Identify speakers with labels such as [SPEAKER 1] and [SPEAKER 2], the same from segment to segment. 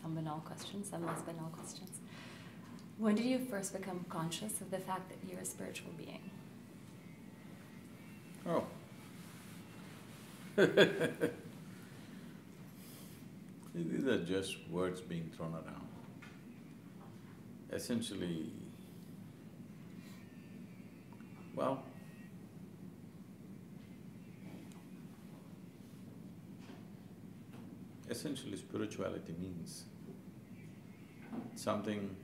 [SPEAKER 1] become banal questions, some less banal questions. When did you first become conscious of the fact that you're a spiritual being?
[SPEAKER 2] Oh. These are just words being thrown around. Essentially, well, essentially spirituality means something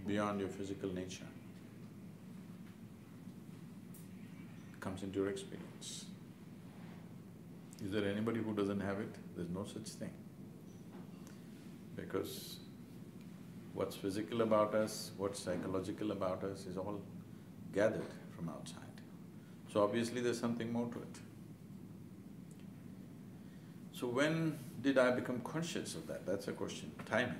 [SPEAKER 2] beyond your physical nature comes into your experience. Is there anybody who doesn't have it? There's no such thing. Because what's physical about us, what's psychological about us is all gathered from outside. So obviously there's something more to it. So when did I become conscious of that? That's a question, timing.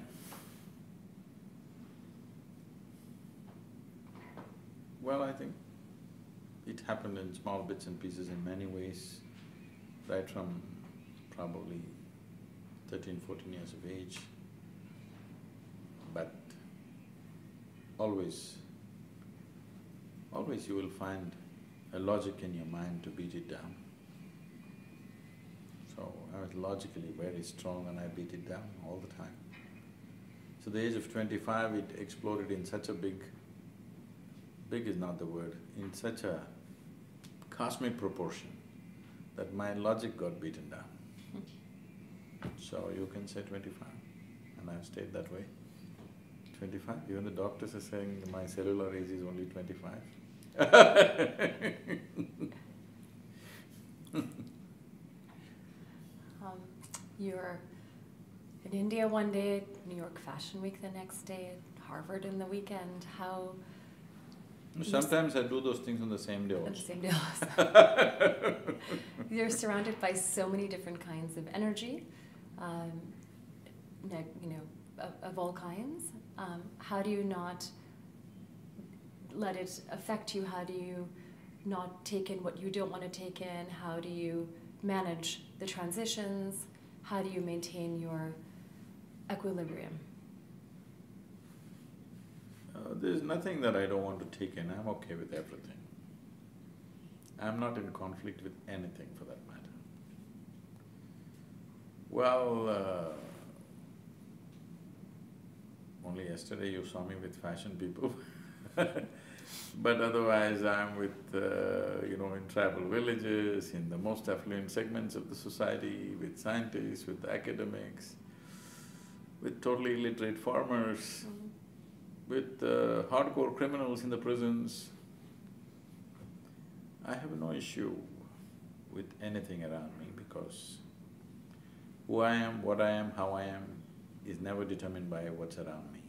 [SPEAKER 2] Well, I think it happened in small bits and pieces in many ways, right from probably 13, 14 years of age. But always you will find a logic in your mind to beat it down. So I was logically very strong and I beat it down all the time. So the age of 25, it exploded in such a big is not the word, in such a cosmic proportion that my logic got beaten down. So you can say 25, and I've stayed that way. 25, even the doctors are saying my cellular age is only 25.
[SPEAKER 1] You're in India one day, New York Fashion Week the next day, Harvard in the weekend. How…
[SPEAKER 2] Sometimes I do those things on the same day also.
[SPEAKER 1] On the same day also. You're surrounded by so many different kinds of energy, of all kinds. How do you not let it affect you? How do you not take in what you don't want to take in? How do you manage the transitions? How do you maintain your equilibrium?
[SPEAKER 2] There's nothing that I don't want to take in, I'm okay with everything. I'm not in conflict with anything for that matter. Well, only yesterday you saw me with fashion people but otherwise I'm with, in tribal villages, in the most affluent segments of the society, with scientists, with academics, with totally illiterate farmers, with hardcore criminals in the prisons. I have no issue with anything around me because who I am, what I am, how I am is never determined by what's around me.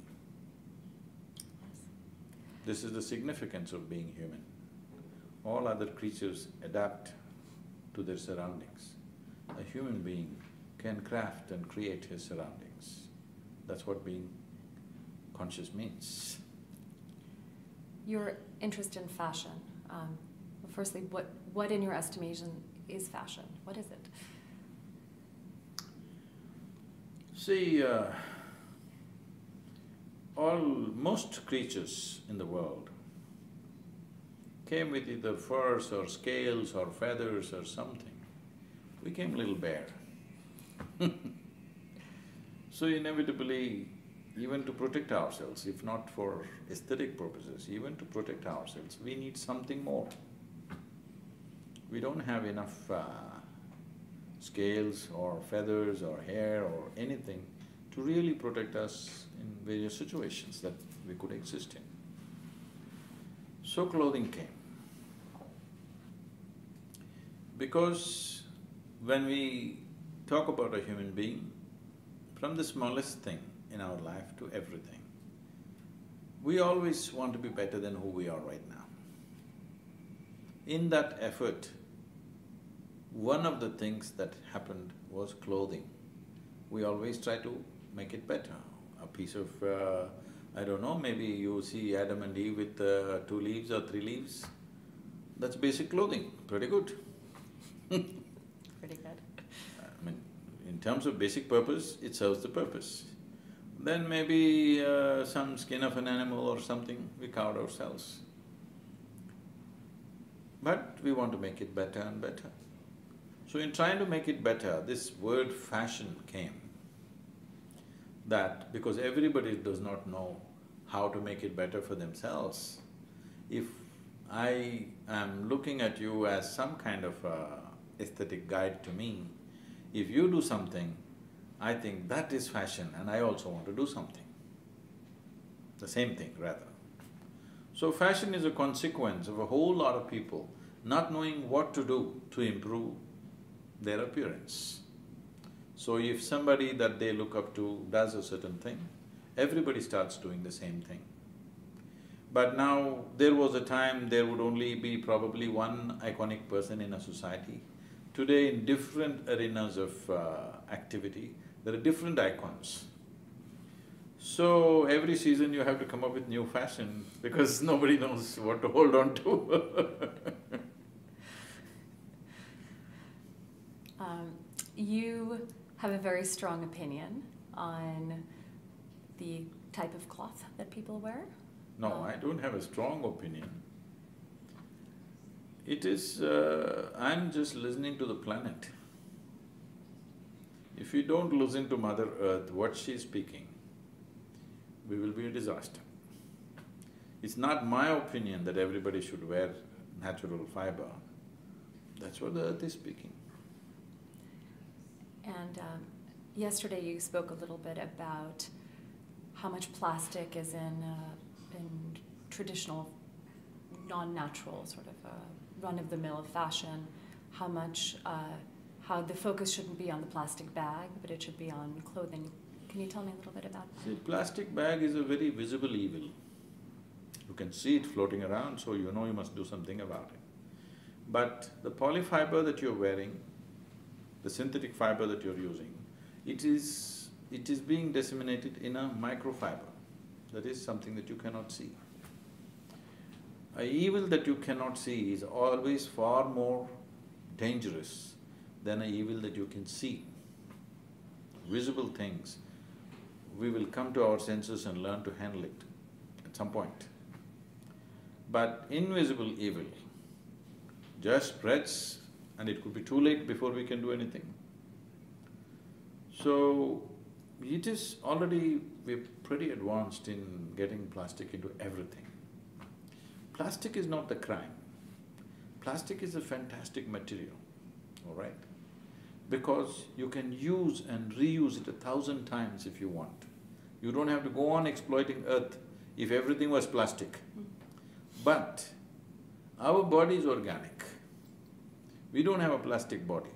[SPEAKER 2] This is the significance of being human. All other creatures adapt to their surroundings. A human being can craft and create his surroundings. That's what being conscious means.
[SPEAKER 1] Your interest in fashion. Firstly, what in your estimation is fashion? What is it?
[SPEAKER 2] See, most creatures in the world came with either furs or scales or feathers or something. We came a little bare. So inevitably, even to protect ourselves, if not for aesthetic purposes, even to protect ourselves, we need something more. We don't have enough scales or feathers or hair or anything to really protect us in various situations that we could exist in. So clothing came. Because when we talk about a human being, from the smallest thing in our life to everything, we always want to be better than who we are right now. In that effort, one of the things that happened was clothing. We always try to make it better. A piece of, I don't know, maybe you see Adam and Eve with 2 leaves or 3 leaves, that's basic clothing, pretty good.
[SPEAKER 1] Pretty good.
[SPEAKER 2] I mean, in terms of basic purpose, it serves the purpose. Then maybe some skin of an animal or something we carved ourselves. But we want to make it better and better. So in trying to make it better, this word fashion came. That because everybody does not know how to make it better for themselves, if I am looking at you as some kind of aesthetic guide to me, if you do something, I think that is fashion and I also want to do something. The same thing rather. So fashion is a consequence of a whole lot of people not knowing what to do to improve their appearance. So if somebody that they look up to does a certain thing, everybody starts doing the same thing. But now, there was a time there would only be probably one iconic person in a society. Today, in different arenas of activity, there are different icons. So, every season you have to come up with new fashion because nobody knows what to hold on to.
[SPEAKER 1] You have a very strong opinion on the type of cloth that people wear.
[SPEAKER 2] No, I don't have a strong opinion. It is… I'm just listening to the planet. If we don't listen to Mother Earth, what she's speaking, we will be a disaster. It's not my opinion that everybody should wear natural fiber. That's what the Earth is speaking.
[SPEAKER 1] And yesterday you spoke a little bit about how much plastic is in traditional, non-natural sort of run-of-the-mill fashion, how the focus shouldn't be on the plastic bag, but it should be on clothing. Can you tell me a little bit about that?
[SPEAKER 2] See, plastic bag is a very visible evil. You can see it floating around, so you know you must do something about it. But the polyfiber that you're wearing, the synthetic fiber that you're using, it is being disseminated in a microfiber. That is something that you cannot see. An evil that you cannot see is always far more dangerous than an evil that you can see. Visible things, we will come to our senses and learn to handle it at some point. But invisible evil just spreads and it could be too late before we can do anything. So, it is already… we're pretty advanced in getting plastic into everything. Plastic is not the crime. Plastic is a fantastic material, all right? Because you can use and reuse it 1,000 times if you want. You don't have to go on exploiting Earth if everything was plastic. But our body is organic. We don't have a plastic body.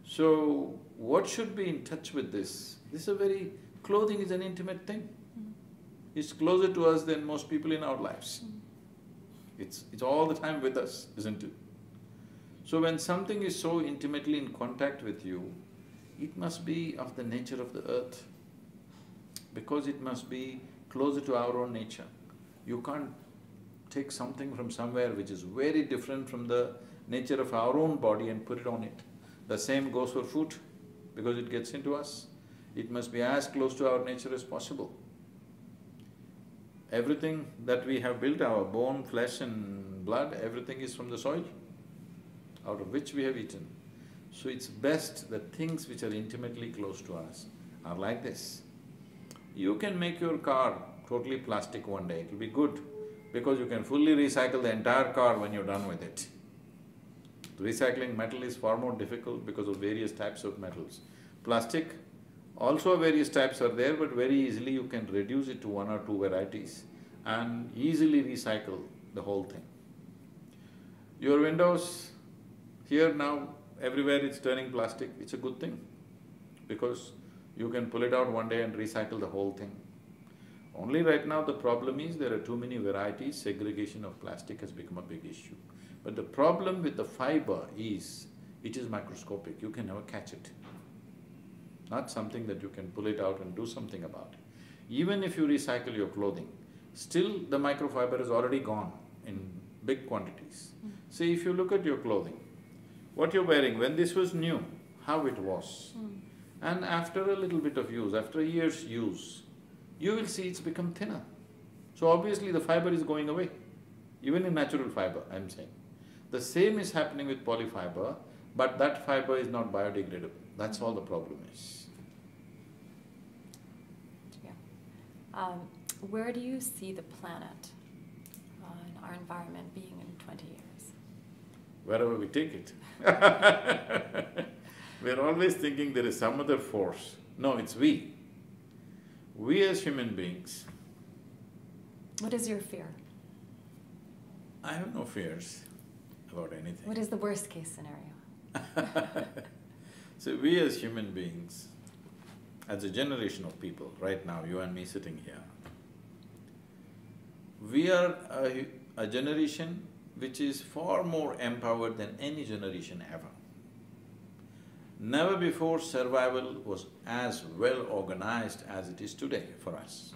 [SPEAKER 2] So, what should be in touch with this? This is a very… clothing is an intimate thing. It's closer to us than most people in our lives. It's all the time with us, isn't it? So when something is so intimately in contact with you, it must be of the nature of the earth, because it must be closer to our own nature. You can't take something from somewhere which is very different from the nature of our own body and put it on it. The same goes for food, because it gets into us. It must be as close to our nature as possible. Everything that we have built, our bone, flesh and blood, everything is from the soil out of which we have eaten. So it's best that things which are intimately close to us are like this. You can make your car totally plastic one day, it'll be good, because you can fully recycle the entire car when you're done with it. Recycling metal is far more difficult because of various types of metals. Plastic, also various types are there, but very easily you can reduce it to one or two varieties and easily recycle the whole thing. Your windows, here now, everywhere it's turning plastic, it's a good thing, because you can pull it out one day and recycle the whole thing. Only right now the problem is there are too many varieties, segregation of plastic has become a big issue. But the problem with the fiber is, it is microscopic, you can never catch it. Not something that you can pull it out and do something about it. Even if you recycle your clothing, still the microfiber is already gone in big quantities. See, if you look at your clothing, what you're wearing, when this was new, how it was. And after a little bit of use, after a year's use, you will see it's become thinner. So obviously the fiber is going away, even in natural fiber, I'm saying. The same is happening with polyfiber, but that fiber is not biodegradable. That's all the problem is.
[SPEAKER 1] Yeah. Where do you see the planet and our environment being in 20 years?
[SPEAKER 2] Wherever we take it. We're always thinking there is some other force. No, it's we. We as human beings.
[SPEAKER 1] What is your fear?
[SPEAKER 2] I have no fears about anything.
[SPEAKER 1] What is the worst case scenario?
[SPEAKER 2] So we as human beings, as a generation of people, right now, you and me sitting here, we are a generation which is far more empowered than any generation ever. Never before survival was as well organized as it is today for us.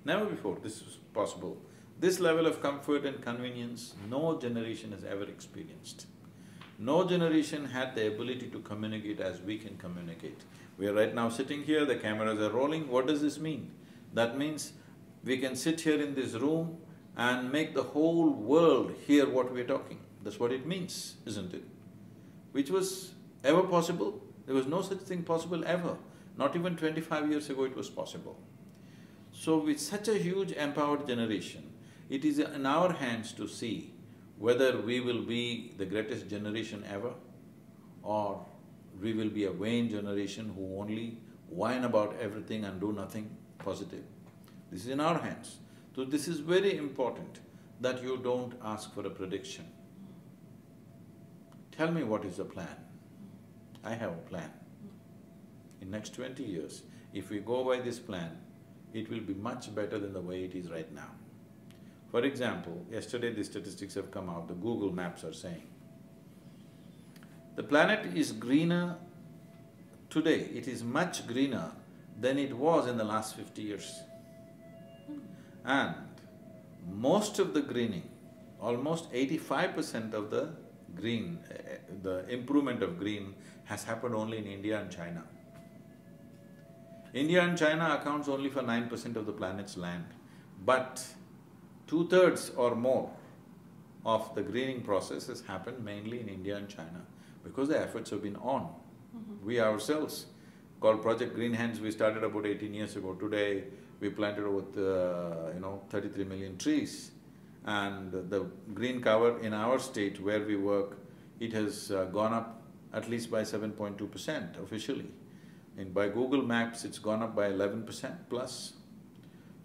[SPEAKER 2] Never before this was possible. This level of comfort and convenience, no generation has ever experienced. No generation had the ability to communicate as we can communicate. We are right now sitting here, the cameras are rolling. What does this mean? That means we can sit here in this room and make the whole world hear what we're talking. That's what it means, isn't it? Which was ever possible? There was no such thing possible ever. Not even 25 years ago it was possible. So with such a huge empowered generation, it is in our hands to see whether we will be the greatest generation ever or we will be a vain generation who only whine about everything and do nothing positive. This is in our hands. So this is very important that you don't ask for a prediction. Tell me what is the plan. I have a plan. In next 20 years, if we go by this plan, it will be much better than the way it is right now. For example, yesterday the statistics have come out, the Google Maps are saying, the planet is greener today, it is much greener than it was in the last 50 years. And most of the greening, almost 85% of the green, the improvement of green has happened only in India and China. India and China accounts only for 9% of the planet's land, but 2/3 or more of the greening process has happened mainly in India and China because the efforts have been on. We ourselves, called Project Green Hands, we started about 18 years ago. Today, we planted over 33 million trees. And the green cover in our state where we work, it has gone up at least by 7.2% officially. And by Google Maps, it's gone up by 11% plus.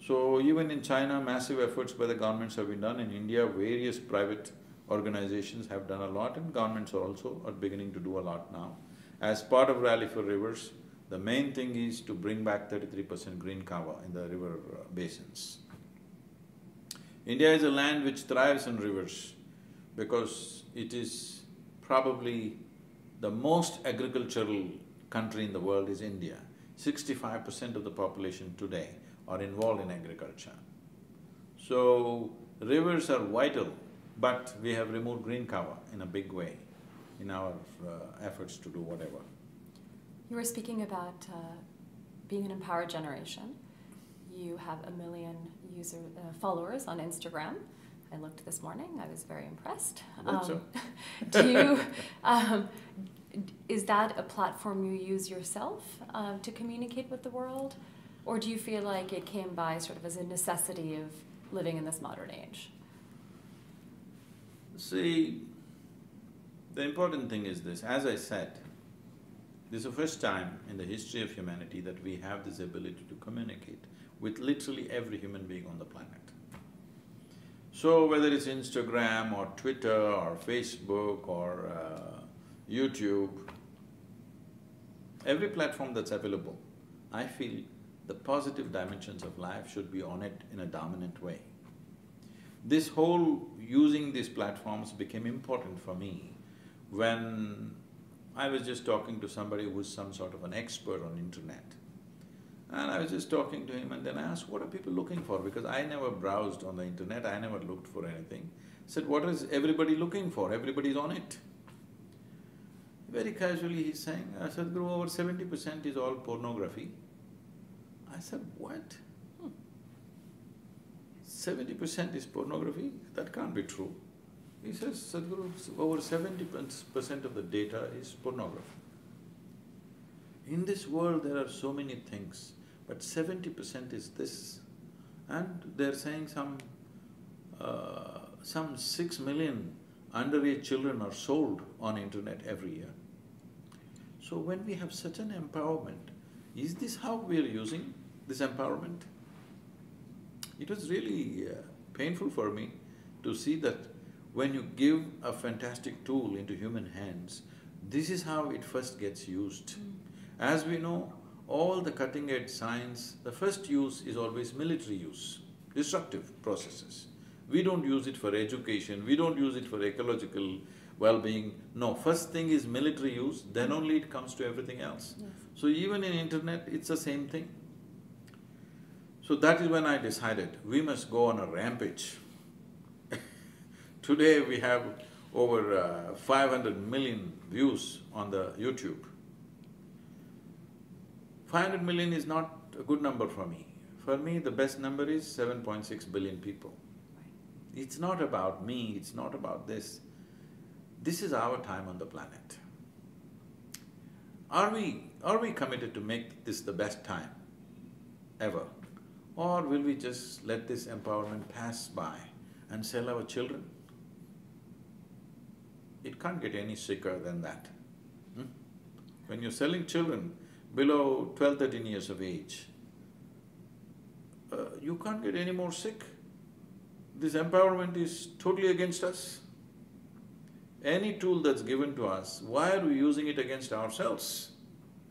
[SPEAKER 2] So even in China, massive efforts by the governments have been done. In India, various private organizations have done a lot and governments also are beginning to do a lot now. As part of Rally for Rivers, the main thing is to bring back 33% green cover in the river basins. India is a land which thrives on rivers because it is probably the most agricultural country in the world is India. 65% of the population today are involved in agriculture. So, rivers are vital, but we have removed green cover in a big way in our efforts to do whatever.
[SPEAKER 1] You were speaking about being an empowered generation. You have 1 million followers on Instagram. I looked this morning, I was very impressed. Is that a platform you use yourself to communicate with the world? Or do you feel like it came by sort of as a necessity of living in this modern age?
[SPEAKER 2] See, the important thing is this, as I said, this is the first time in the history of humanity that we have this ability to communicate with literally every human being on the planet. So whether it's Instagram or Twitter or Facebook or YouTube, every platform that's available, I feel the positive dimensions of life should be on it in a dominant way. This whole using these platforms became important for me when I was just talking to somebody who's some sort of an expert on internet. And I was just talking to him and then I asked, what are people looking for? Because I never browsed on the internet, I never looked for anything. I said, what is everybody looking for? Everybody's on it. Very casually he's saying, Sadhguru, over 70% is all pornography. I said, what? 70% is pornography? That can't be true. He says, Sadhguru, over 70% of the data is pornography. In this world there are so many things, but 70% is this. And they're saying some 6 million underage children are sold on internet every year. So when we have such an empowerment, is this how we are using this empowerment? It was really painful for me to see that when you give a fantastic tool into human hands, this is how it first gets used. As we know, all the cutting-edge science, the first use is always military use, destructive processes. We don't use it for education, we don't use it for ecological well-being. No, first thing is military use, then only it comes to everything else.
[SPEAKER 1] Yes.
[SPEAKER 2] So even in internet, it's the same thing. So that is when I decided, we must go on a rampage. Today we have over 500 million views on the YouTube. 500 million is not a good number for me. For me, the best number is 7.6 billion people. It's not about me, it's not about this. This is our time on the planet. Are we committed to make this the best time ever? Or will we just let this empowerment pass by and sell our children? It can't get any sicker than that. When you're selling children below 12, 13 years of age, you can't get any more sick. This empowerment is totally against us. Any tool that's given to us, why are we using it against ourselves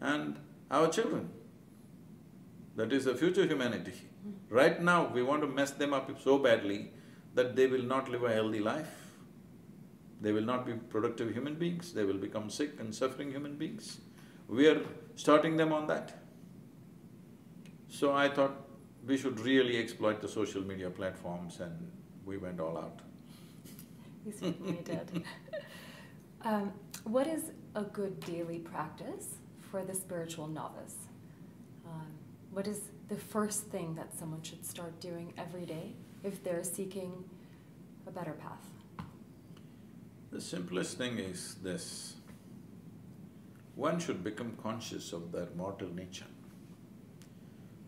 [SPEAKER 2] and our children? That is the future humanity. Right now, we want to mess them up so badly that they will not live a healthy life. They will not be productive human beings, they will become sick and suffering human beings. We are starting them on that. So I thought we should really exploit the social media platforms, and we went all out.
[SPEAKER 1] You certainly did. What is a good daily practice for the spiritual novice? What is the first thing that someone should start doing every day if they're seeking a better path?
[SPEAKER 2] The simplest thing is this: one should become conscious of their mortal nature.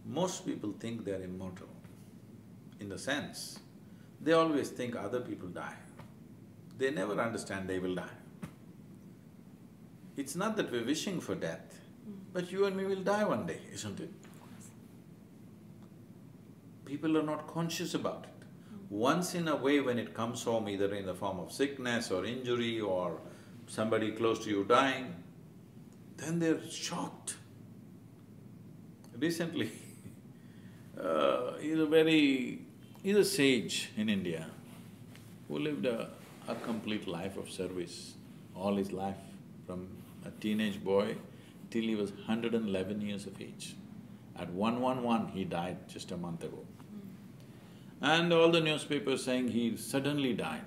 [SPEAKER 2] Most people think they're immortal, in the sense, they always think other people die. They never understand they will die. It's not that we're wishing for death, but you and me will die one day, isn't it? People are not conscious about it. Once in a way when it comes home, either in the form of sickness or injury or somebody close to you dying, then they're shocked. Recently, he's a sage in India who lived a complete life of service, all his life, from a teenage boy till he was 111 years of age. At 111, he died just a month ago. And all the newspapers saying he suddenly died.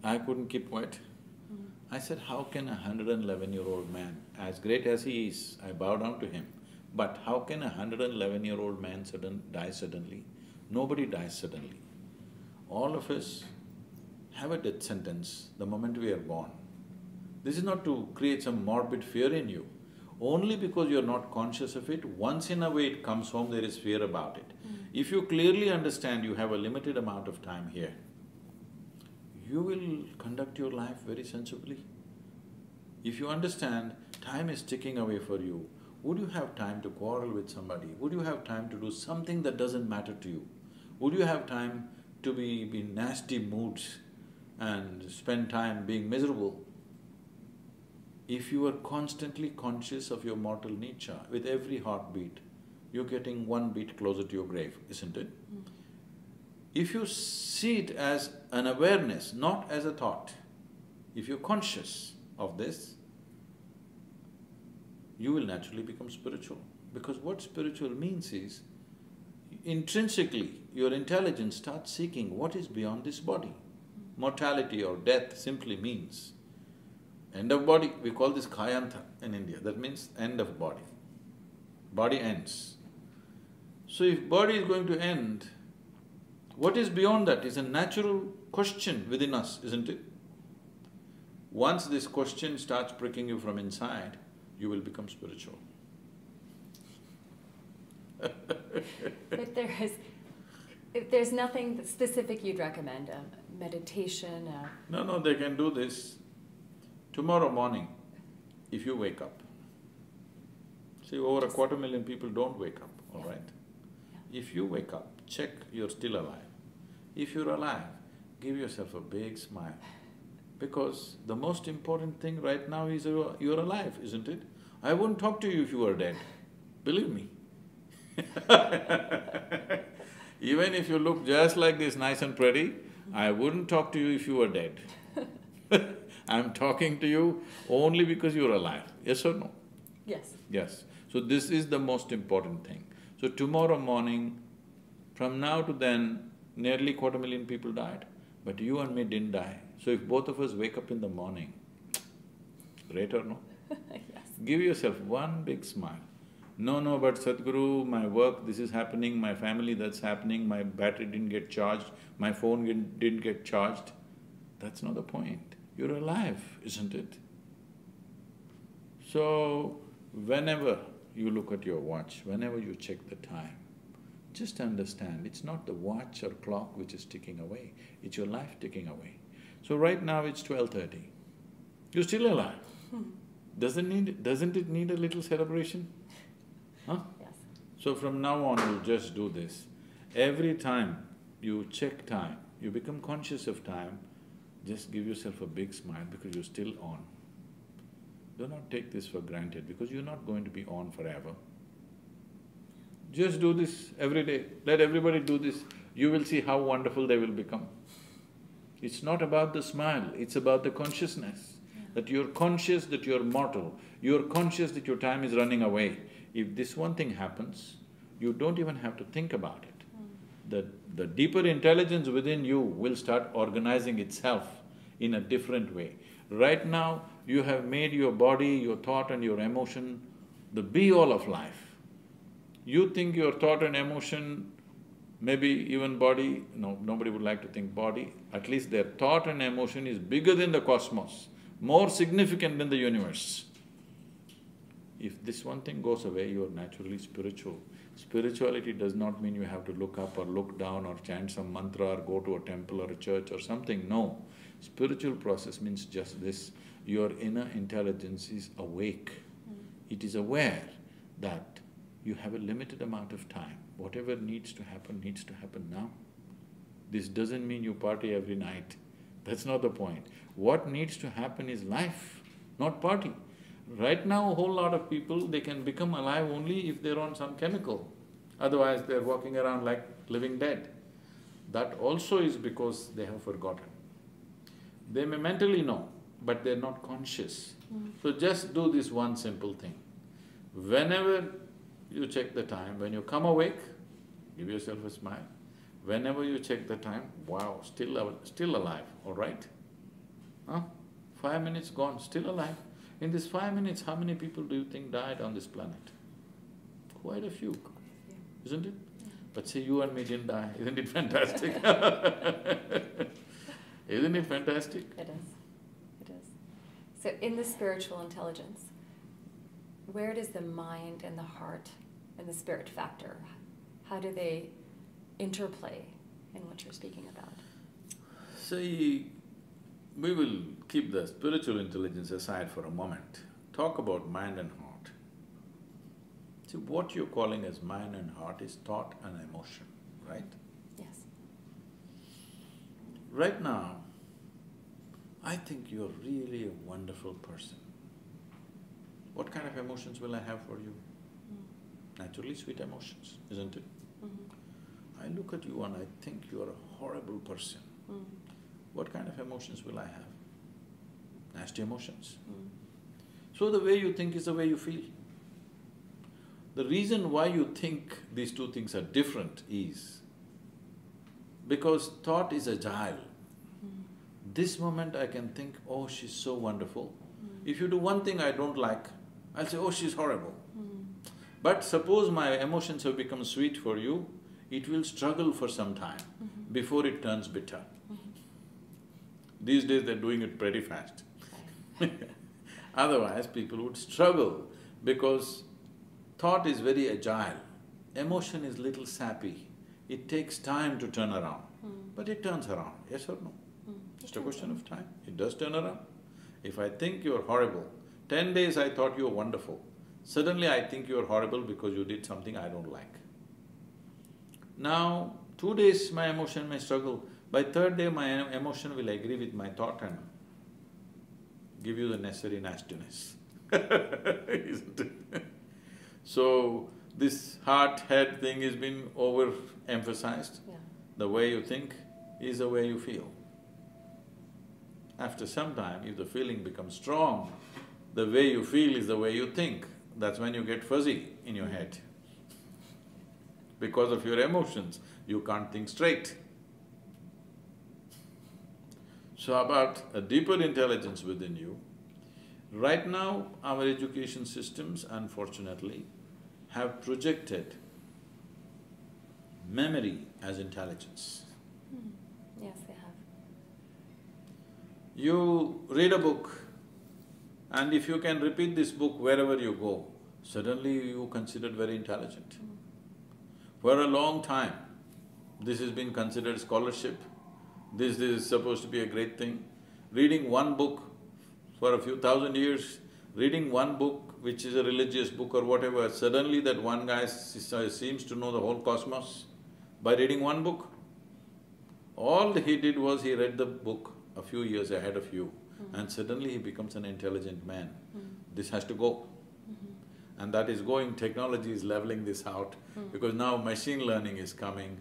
[SPEAKER 2] I couldn't keep quiet. I said, how can a 111-year-old man, as great as he is, I bow down to him, but how can a 111-year-old man die suddenly? Nobody dies suddenly. All of us have a death sentence the moment we are born. This is not to create some morbid fear in you. Only because you're not conscious of it, once in a way it comes home, there is fear about it. If you clearly understand you have a limited amount of time here, you will conduct your life very sensibly. If you understand time is ticking away for you, would you have time to quarrel with somebody? Would you have time to do something that doesn't matter to you? Would you have time to be in nasty moods and spend time being miserable? If you are constantly conscious of your mortal nature, with every heartbeat, you're getting one beat closer to your grave, isn't it? If you see it as an awareness, not as a thought, if you're conscious of this, you will naturally become spiritual. Because what spiritual means is, intrinsically, your intelligence starts seeking what is beyond this body. Mortality or death simply means End of body, we call this kayanta in India, that means end of body. Body ends. So if body is going to end, what is beyond that is a natural question within us, isn't it? Once this question starts pricking you from inside, you will become spiritual.
[SPEAKER 1] But if there's nothing specific you'd recommend, a meditation,
[SPEAKER 2] No, they can do this. Tomorrow morning, if you wake up, see, over 250,000 people don't wake up, all right? If you wake up, check you're still alive. If you're alive, give yourself a big smile. Because the most important thing right now is you're alive, isn't it? I wouldn't talk to you if you were dead, believe me. Even if you look just like this, nice and pretty, I wouldn't talk to you if you were dead. I'm talking to you only because you're alive, yes or no?
[SPEAKER 1] Yes.
[SPEAKER 2] Yes. So this is the most important thing. So tomorrow morning, from now to then, nearly 250,000 people died, but you and me didn't die. So if both of us wake up in the morning, great or no?
[SPEAKER 1] Yes.
[SPEAKER 2] Give yourself one big smile. No, but Sadhguru, my work, this is happening, my family, that's happening, my battery didn't get charged, my phone didn't get charged. That's not the point. You're alive, isn't it? So, whenever you look at your watch, whenever you check the time, just understand, it's not the watch or clock which is ticking away, it's your life ticking away. So right now it's 12:30. You're still alive. Doesn't it need a little celebration? Huh?
[SPEAKER 1] Yes.
[SPEAKER 2] So from now on, you just do this. Every time you check time, you become conscious of time, just give yourself a big smile because you're still on. Do not take this for granted because you're not going to be on forever. Just do this every day, let everybody do this, you will see how wonderful they will become. It's not about the smile, it's about the consciousness, that you're conscious that you're mortal, you're conscious that your time is running away. If this one thing happens, you don't even have to think about it. The deeper intelligence within you will start organizing itself in a different way. Right now, you have made your body, your thought and your emotion the be-all of life. You think your thought and emotion, maybe even body, no, nobody would like to think body, at least their thought and emotion is bigger than the cosmos, more significant than the universe. If this one thing goes away, you are naturally spiritual. Spirituality does not mean you have to look up or look down or chant some mantra or go to a temple or a church or something, no. Spiritual process means just this, your inner intelligence is awake. It is aware that you have a limited amount of time. Whatever needs to happen now. This doesn't mean you party every night. That's not the point. What needs to happen is life, not party. Right now, a whole lot of people, they can become alive only if they're on some chemical. Otherwise, they're walking around like living dead. That also is because they have forgotten. They may mentally know, but they're not conscious. So just do this one simple thing. Whenever you check the time, when you come awake, give yourself a smile. Whenever you check the time, wow, still alive, all right? Huh? 5 minutes gone, still alive. In this 5 minutes, how many people do you think died on this planet? Quite a few, isn't it? But say you and me didn't die, isn't it fantastic? Isn't it fantastic?
[SPEAKER 1] It is. It is. So in the spiritual intelligence, where does the mind and the heart and the spirit factor, how do they interplay in what you're speaking about?
[SPEAKER 2] See, we will keep the spiritual intelligence aside for a moment. Talk about mind and heart. See, what you're calling as mind and heart is thought and emotion, right?
[SPEAKER 1] Yes.
[SPEAKER 2] Right now, I think you're really a wonderful person. What kind of emotions will I have for you? Naturally sweet emotions, isn't it? I look at you and I think you're a horrible person. What kind of emotions will I have? Nasty emotions. So the way you think is the way you feel. The reason why you think these two things are different is because thought is agile. This moment I can think, oh, she's so wonderful, If you do one thing I don't like, I'll say, oh, she's horrible. But suppose my emotions have become sweet for you, it will struggle for some time before it turns bitter. These days they're doing it pretty fast. Otherwise, people would struggle because thought is very agile, emotion is little sappy. It takes time to turn around, but it turns around, yes or no? Just a question of time, it does turn around. If I think you're horrible, 10 days I thought you were wonderful, suddenly I think you're horrible because you did something I don't like. Now, 2 days my emotion may struggle, by third day my emotion will agree with my thought and give you the necessary nastiness, isn't it? So, this heart-head thing has been overemphasized.
[SPEAKER 1] Yeah.
[SPEAKER 2] The way you think is the way you feel. After some time, if the feeling becomes strong, the way you feel is the way you think. That's when you get fuzzy in your head. Because of your emotions, you can't think straight. So about a deeper intelligence within you, right now our education systems, unfortunately, have projected memory as intelligence.
[SPEAKER 1] Yes, they have.
[SPEAKER 2] You read a book and if you can repeat this book wherever you go, suddenly you considered very intelligent. For a long time, this has been considered scholarship, this is supposed to be a great thing. Reading one book for a few thousand years, reading one book which is a religious book or whatever, suddenly that one guy seems to know the whole cosmos by reading one book. All he did was he read the book a few years ahead of you and suddenly he becomes an intelligent man. This has to go. And that is going, technology is leveling this out because now machine learning is coming.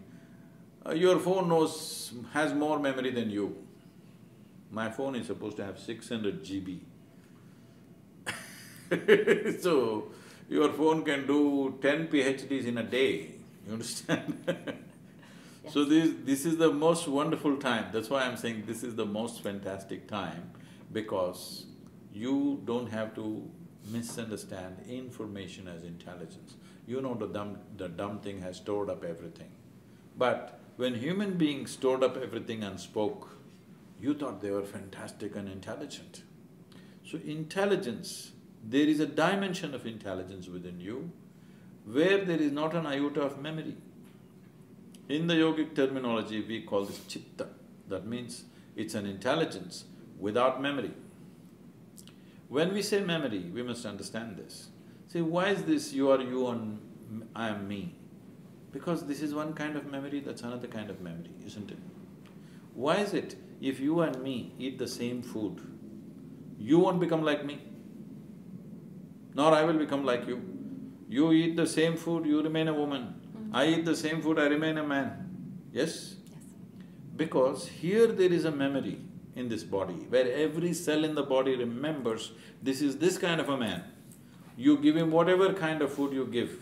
[SPEAKER 2] Your phone has more memory than you. My phone is supposed to have 600 GB. So, your phone can do 10 PhDs in a day, you understand?
[SPEAKER 1] Yes.
[SPEAKER 2] So this is the most wonderful time, that's why I'm saying this is the most fantastic time because you don't have to misunderstand information as intelligence. You know the dumb thing has stored up everything. But when human beings stored up everything and spoke, you thought they were fantastic and intelligent. So intelligence, there is a dimension of intelligence within you where there is not an iota of memory. In the yogic terminology, we call this chitta. That means it's an intelligence without memory. When we say memory, we must understand this. See, why is this you are you and I am me? Because this is one kind of memory, that's another kind of memory, isn't it? Why is it if you and me eat the same food, you won't become like me, nor I will become like you. You eat the same food, you remain a woman. I eat the same food, I remain a man. Yes?
[SPEAKER 1] Yes.
[SPEAKER 2] Because here there is a memory in this body, where every cell in the body remembers this is this kind of a man. You give him whatever kind of food you give.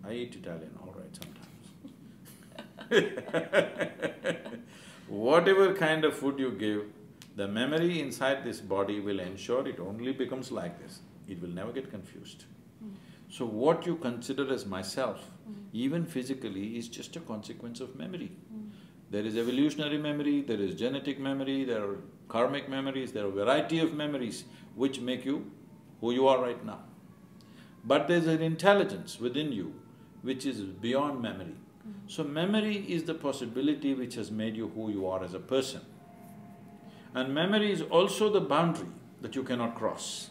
[SPEAKER 2] I eat Italian, all right, sometimes. Whatever kind of food you give, the memory inside this body will ensure it only becomes like this. It will never get confused. So what you consider as myself, even physically, is just a consequence of memory. There is evolutionary memory, there is genetic memory, there are karmic memories, there are a variety of memories which make you who you are right now. But there's an intelligence within you which is beyond memory. So memory is the possibility which has made you who you are as a person. And memory is also the boundary that you cannot cross.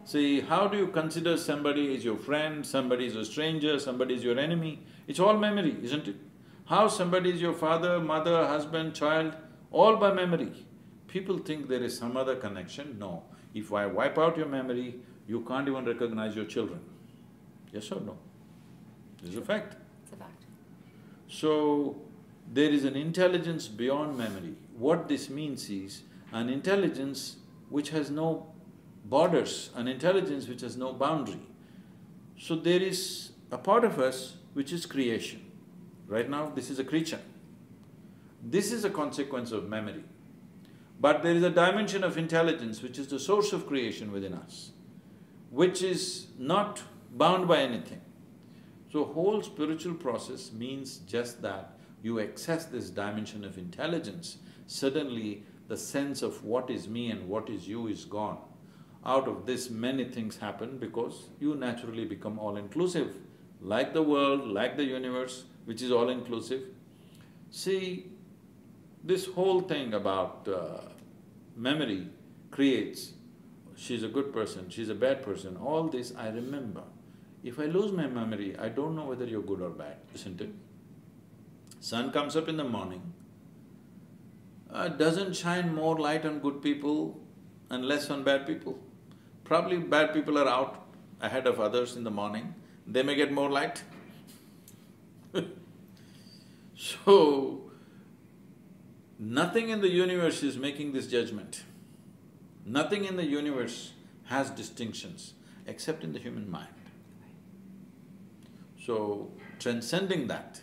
[SPEAKER 2] See, how do you consider somebody is your friend, somebody is a stranger, somebody is your enemy? It's all memory, isn't it? How somebody is your father, mother, husband, child, all by memory. People think there is some other connection. No. If I wipe out your memory, you can't even recognize your children. Yes or no? This is a fact.
[SPEAKER 1] It's a fact.
[SPEAKER 2] So, there is an intelligence beyond memory. What this means is an intelligence which has no borders, an intelligence which has no boundary. So there is a part of us which is creation. Right now, this is a creature. This is a consequence of memory. But there is a dimension of intelligence which is the source of creation within us, which is not bound by anything. So whole spiritual process means just that you access this dimension of intelligence, suddenly the sense of what is me and what is you is gone. Out of this many things happen because you naturally become all-inclusive, like the world, like the universe, which is all-inclusive. See, this whole thing about memory creates, she's a good person, she's a bad person, all this I remember. If I lose my memory, I don't know whether you're good or bad, isn't it? Sun comes up in the morning, doesn't shine more light on good people and less on bad people. Probably bad people are out ahead of others in the morning, they may get more light. So, nothing in the universe is making this judgment. Nothing in the universe has distinctions except in the human mind. So, transcending that,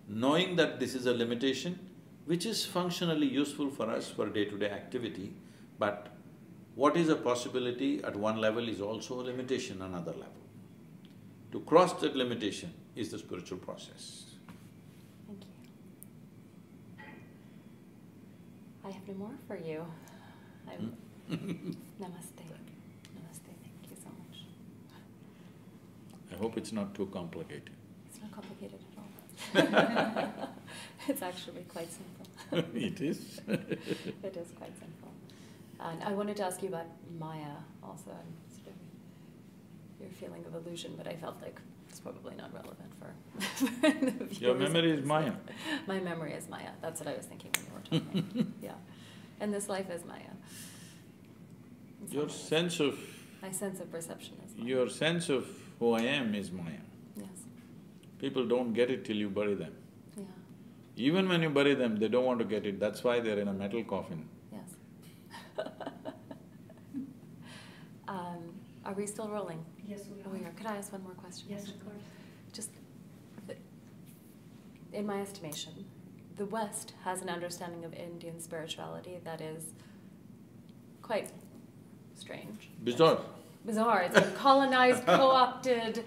[SPEAKER 2] knowing that this is a limitation, which is functionally useful for us for day-to-day activity, but what is a possibility at one level is also a limitation on another level. To cross that limitation is the spiritual process.
[SPEAKER 1] Thank you. I have no more for you. Namaste. Namaste, thank you so much.
[SPEAKER 2] I hope it's not too complicated.
[SPEAKER 1] It's not complicated at all. It's actually quite simple.
[SPEAKER 2] It is?
[SPEAKER 1] It is quite simple. And I wanted to ask you about Maya also, and sort of your feeling of illusion, but I felt like it's probably not relevant for the viewers.
[SPEAKER 2] Your memory is Maya.
[SPEAKER 1] My memory is Maya. That's what I was thinking when you were talking. Yeah. And this life is Maya.
[SPEAKER 2] Your sense of…
[SPEAKER 1] My sense of perception is Maya.
[SPEAKER 2] Your sense of who I am is Maya.
[SPEAKER 1] Yes.
[SPEAKER 2] People don't get it till you bury them.
[SPEAKER 1] Yeah.
[SPEAKER 2] Even when you bury them, they don't want to get it, that's why they're in a metal coffin.
[SPEAKER 1] Yes. Are we still rolling?
[SPEAKER 3] Yes, we are.
[SPEAKER 1] We are. Could I ask one more question?
[SPEAKER 3] Yes, of course.
[SPEAKER 1] Just, in my estimation, the West has an understanding of Indian spirituality that is quite strange.
[SPEAKER 2] Bizarre.
[SPEAKER 1] Bizarre. It's been colonized, co-opted.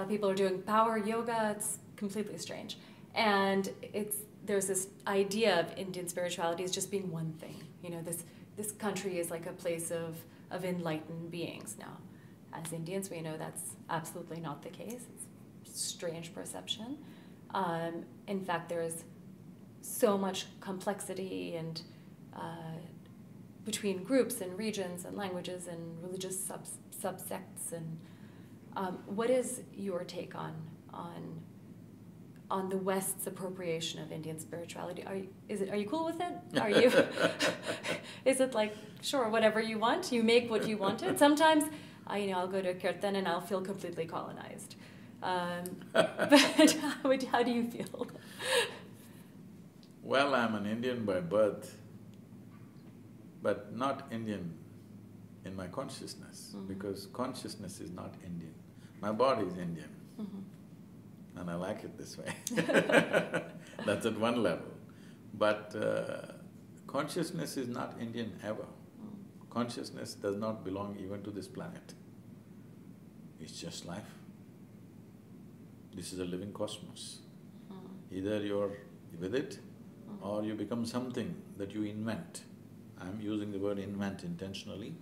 [SPEAKER 1] People are doing power yoga. It's completely strange. And there's this idea of Indian spirituality as just being one thing. You know, this country is like a place of enlightened beings. Now, as Indians, we know that's absolutely not the case. It's a strange perception. In fact, there's so much complexity and between groups and regions and languages and religious subsects. And what is your take on the West's appropriation of Indian spirituality? Are you cool with it? Are you? Is it like, sure, whatever you want, you make what you wanted? Sometimes, I'll go to kirtan and I'll feel completely colonized. But how do you feel?
[SPEAKER 2] Well, I'm an Indian by birth, but not Indian in my consciousness, because consciousness is not Indian. My body is Indian. And I like it this way. That's at one level. But consciousness is not Indian ever. Consciousness does not belong even to this planet. It's just life. This is a living cosmos. Either you're with it or you become something that you invent. I'm using the word invent intentionally.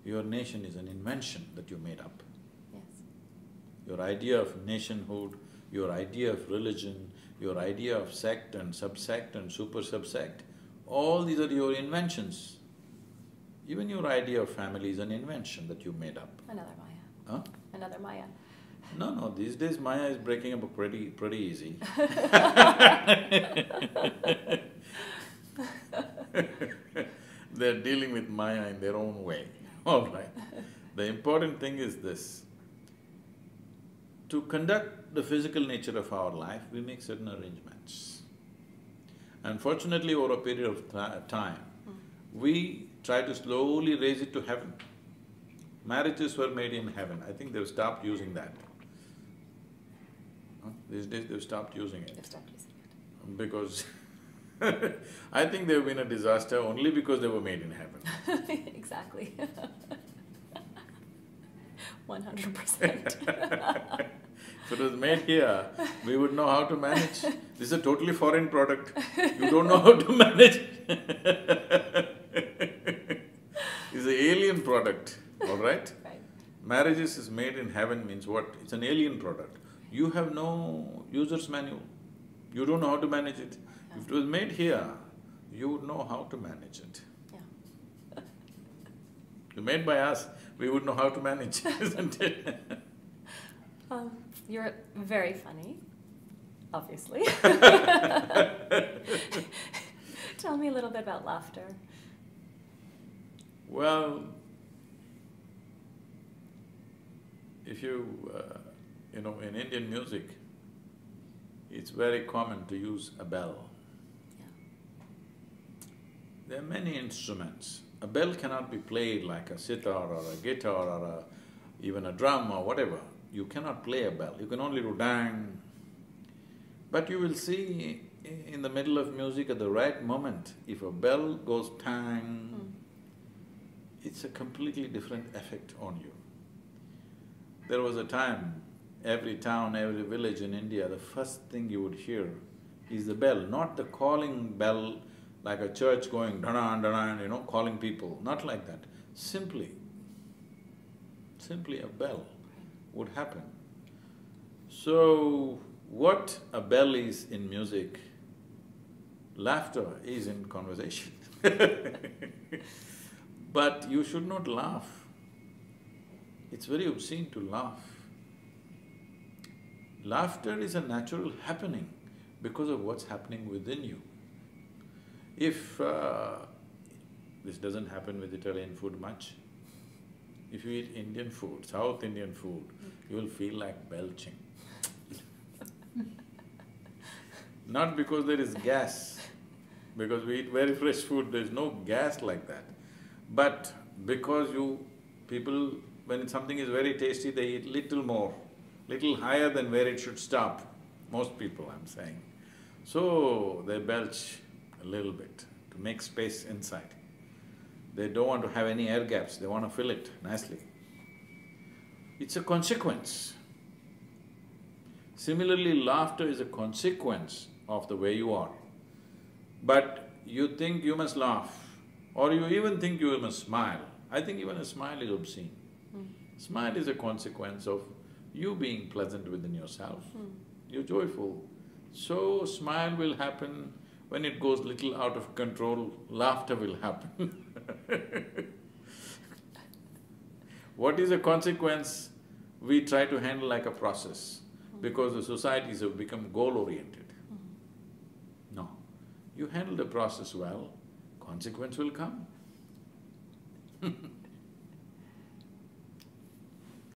[SPEAKER 2] Your nation is an invention that you made up.
[SPEAKER 1] Yes.
[SPEAKER 2] Your idea of nationhood, your idea of religion, your idea of sect and subsect and super subsect, all these are your inventions. Even your idea of family is an invention that you made up.
[SPEAKER 1] Another Maya.
[SPEAKER 2] Huh?
[SPEAKER 1] Another Maya.
[SPEAKER 2] No, these days Maya is breaking up pretty easy. They're dealing with Maya in their own way, all right. The important thing is this. To conduct the physical nature of our life, we make certain arrangements. Unfortunately, over a period of time, we try to slowly raise it to heaven. Marriages were made in heaven. I think they've stopped using that. These days they've stopped using it.
[SPEAKER 1] They've stopped using it.
[SPEAKER 2] Because I think they've been a disaster only because they were made in heaven.
[SPEAKER 1] Exactly. 100%.
[SPEAKER 2] If it was made here, we would know how to manage. This is a totally foreign product. You don't know how to manage. It's an alien product, all right?
[SPEAKER 1] Right.
[SPEAKER 2] Marriages is made in heaven means what? It's an alien product. You have no user's manual. You don't know how to manage it. If it was made here, you would know how to manage it.
[SPEAKER 1] Yeah.
[SPEAKER 2] If made by us, we would know how to manage, isn't it?
[SPEAKER 1] You're very funny, obviously. Tell me a little bit about laughter.
[SPEAKER 2] Well, if you in Indian music, it's very common to use a bell.
[SPEAKER 1] Yeah.
[SPEAKER 2] There are many instruments. A bell cannot be played like a sitar or a guitar or even a drum or whatever. You cannot play a bell, you can only do dang. But you will see in the middle of music at the right moment, if a bell goes tang, it's a completely different effect on you. There was a time, every town, every village in India, the first thing you would hear is the bell, not the calling bell like a church going da-dan, da-dan, calling people, not like that. Simply a bell would happen. So, what a bell is in music, laughter is in conversation. But you should not laugh. It's very obscene to laugh. Laughter is a natural happening because of what's happening within you. If this doesn't happen with Italian food much, if you eat Indian food, South Indian food, you will feel like belching. Not because there is gas, because we eat very fresh food, there is no gas like that. But because people, when something is very tasty, they eat little more, little higher than where it should stop, most people I'm saying. So, they belch a little bit to make space inside. They don't want to have any air gaps, they want to fill it nicely. It's a consequence. Similarly, laughter is a consequence of the way you are. But you think you must laugh, or you even think you must smile. I think even a smile is obscene. Smile is a consequence of you being pleasant within yourself. You're joyful. So, smile will happen. When it goes little out of control, laughter will happen. What is a consequence? We try to handle like a process because the societies have become goal-oriented. No, you handle the process well, consequence will come.